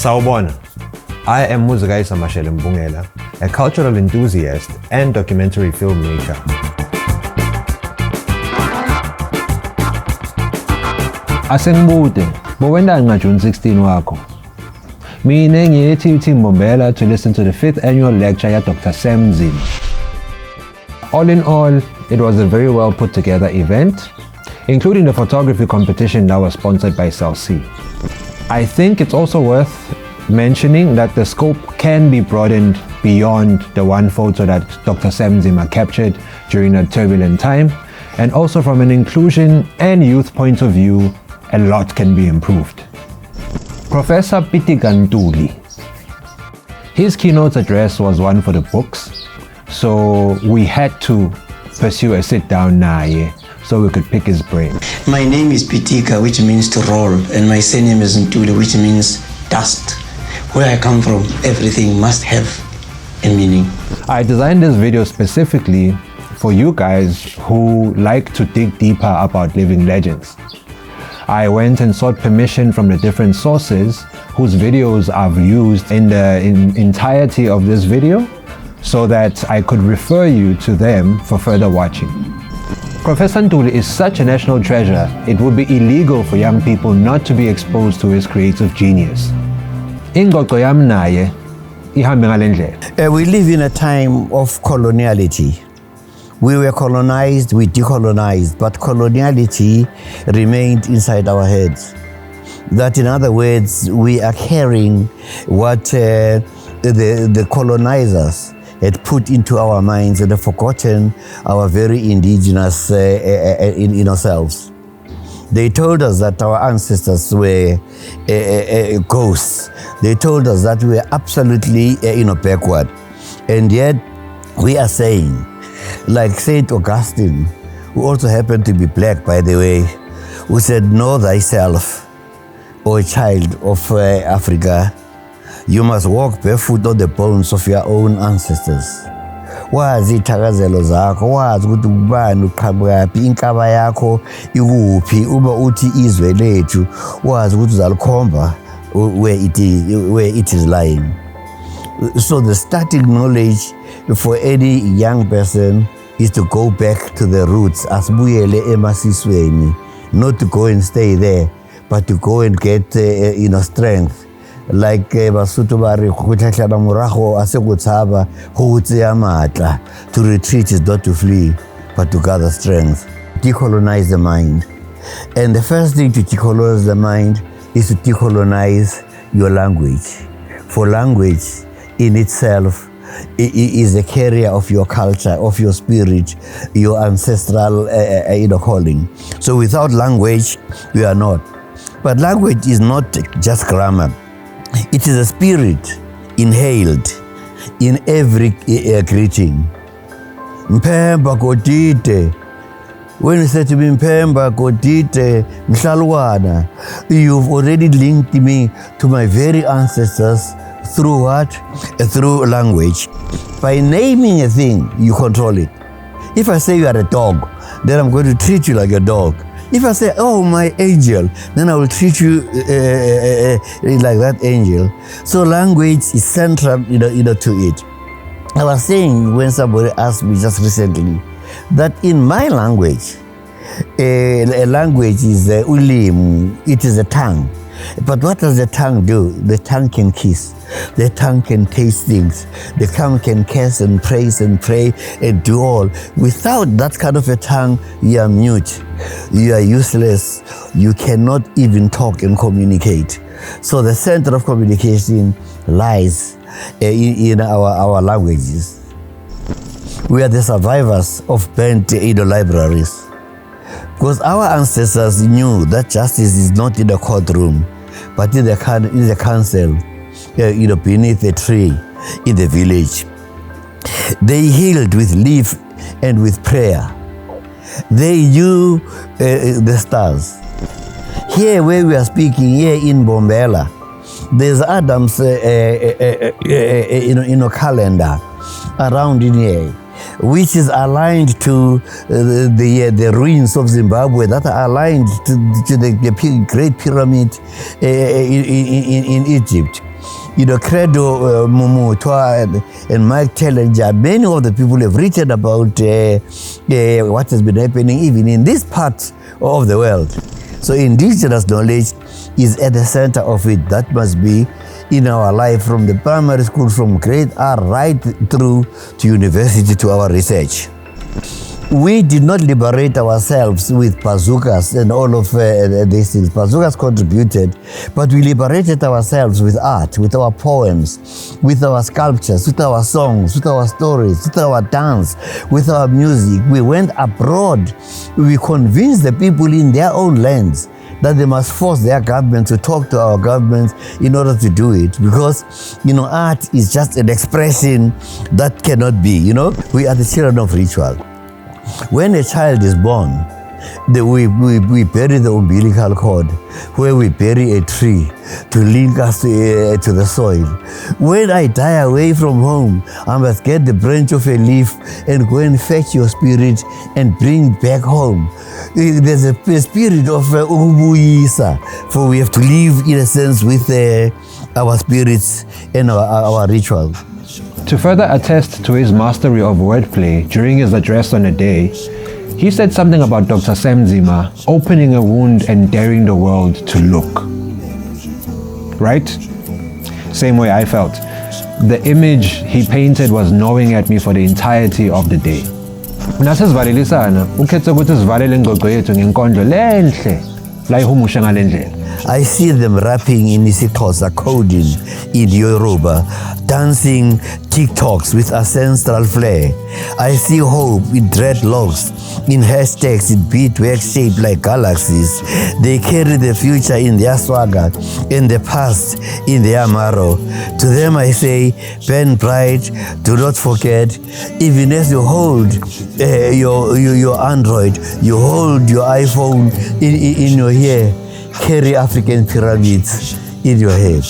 Sawubona. I am Muzikayise Mashele Mbungela, a cultural enthusiast and documentary filmmaker. Asengibude, bowenda nga June 16 wakho. Mina ngiye TUT Mbombela to listen to the 5th annual lecture ya Dr. Sam Nzima. All in all, it was a very well put together event, including the photography competition that was sponsored by CELC. I think it's also worth mentioning that the scope can be broadened beyond the one photo that Dr. Sam Nzima captured during a turbulent time, and also from an inclusion and youth point of view, a lot can be improved. Professor Pitika Ntuli. His keynote address was one for the books, so we had to pursue a sit-down naye so we could pick his brain. My name is Pitika, which means to roll, and my surname is Ntuli, which means dust. Where I come from, everything must have a meaning. I designed this video specifically for you guys who like to dig deeper about living legends. I went and sought permission from the different sources whose videos I've used in the entirety of this video so that I could refer you to them for further watching. Professor Ntuli is such a national treasure, it would be illegal for young people not to be exposed to his creative genius. Ingxoxo yami naye ihambe ngale ndlela. We live in a time of coloniality. We were colonized, we decolonized, but coloniality remained inside our heads. That, in other words, we are carrying what the colonizers had put into our minds and have forgotten our very indigenous in ourselves. They told us that our ancestors were ghosts. They told us that we were absolutely backward. And yet, we are saying, like Saint Augustine, who also happened to be black, by the way, who said, "Know thyself, O child of Africa. You must walk barefoot on the bones of your own ancestors." Wazi ithakazelo zakho, wazi ukuthi ubani uqhamuka inkaba yakho ikuphi, uma uthi izwe lethu, wazi ukuthi uzalikhomba where it is lying. So the starting knowledge for any young person is to go back to the roots, Asibuyele Emasisweni, not to go and stay there, but to go and get strength. Like Basotho ba re go tletlela morago a se go tshaba go tseya maatla. To retreat is not to flee, but to gather strength. Decolonize the mind. And the first thing to decolonize the mind is to decolonize your language. For language in itself is a carrier of your culture, of your spirit, your ancestral calling. So without language, you are not. But language is not just grammar. It is a spirit inhaled in every greeting. Mpemba kodite. When you say to me, Mpemba kodite, Mhlalwana, you've already linked me to my very ancestors. Through what? Through language. By naming a thing, you control it. If I say you are a dog, then I'm going to treat you like a dog. If I say, "Oh, my angel," then I will treat you like that angel. So language is central, to it. I was saying when somebody asked me just recently that in my language, a language is ilimu. It is a tongue. But what does the tongue do? The tongue can kiss. The tongue can taste things. The tongue can curse and praise and pray and do all. Without that kind of a tongue, you are mute. You are useless. You cannot even talk and communicate. So the center of communication lies in our languages. We are the survivors of burnt libraries. Because our ancestors knew that justice is not in the courtroom, but in the council, beneath a tree in the village. They healed with leaf and with prayer. They knew the stars. Here where we are speaking, here in Mbombela, there's Adam's calendar around in here, which is aligned to the ruins of Zimbabwe that are aligned to the Great Pyramid in Egypt. Credo, Tshwane, and Mike Challenger, many of the people have written about what has been happening even in this part of the world. So indigenous knowledge is at the center of it. That must be in our life from the primary school, from grade R right through to university to our research. We did not liberate ourselves with bazookas and all of these things. Bazookas contributed, but we liberated ourselves with art, with our poems, with our sculptures, with our songs, with our stories, with our dance, with our music. We went abroad. We convinced the people in their own lands that they must force their government to talk to our government in order to do it, because art is just an expression that cannot be. We are the children of ritual. When a child is born, we bury the umbilical cord, where we bury a tree to link us to the soil. When I die away from home, I must get the branch of a leaf and go and fetch your spirit and bring it back home. There's a spirit of Kubuyela, for we have to live in a sense with our spirits and our ritual. To further attest to his mastery of wordplay during his address on the day, he said something about Dr. Sam Nzima opening a wound and daring the world to look. Right? Same way I felt. The image he painted was gnawing at me for the entirety of the day. Nasesivalelisa ukhethe ukuthi sivalele ingqoqo yethu ngenkondlo lenhle la ihumusha ngale ndlela. I see them rapping in isiXhosa, coding in Yoruba, dancing TikToks with ancestral flair. I see hope in dreadlocks, in hashtags, in beadwork shaped like galaxies. They carry the future in their swagger, and the past in their marrow. To them I say, burn bright, do not forget. Even as you hold your Android, you hold your iPhone in your ear, carry African pyramids in your head.